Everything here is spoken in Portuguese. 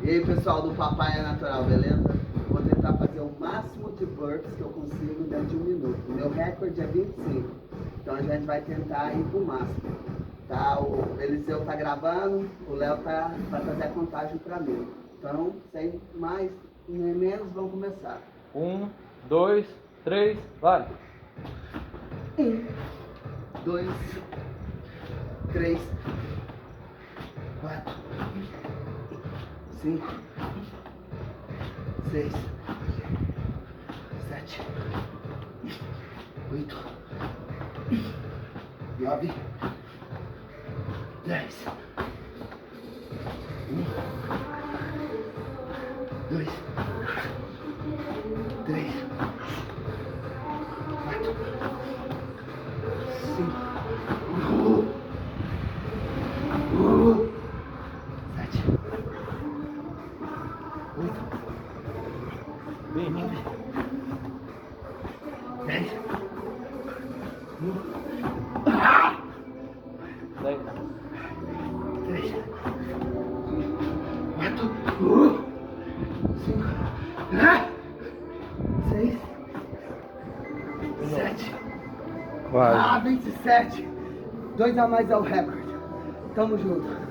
E aí, pessoal do Papai é Natural, beleza? Vou tentar fazer o máximo de burpees que eu consigo dentro de 1 minuto. O meu recorde é 25. Então a gente vai tentar ir pro máximo. Tá? O Eliseu tá gravando, o Léo vai fazer a contagem pra mim. Então, sem mais nem menos, vamos começar. 1, 2, 3, vai! 1, 2, 3, 4, 5, 6, 7, 8, 9, 10. 1, 2, 3, 4, 5, 7, 8, 9, 10, 10. 3, 4, 5, 6, 7. Vai. 27. 2 a mais é o recorde. Tamo junto.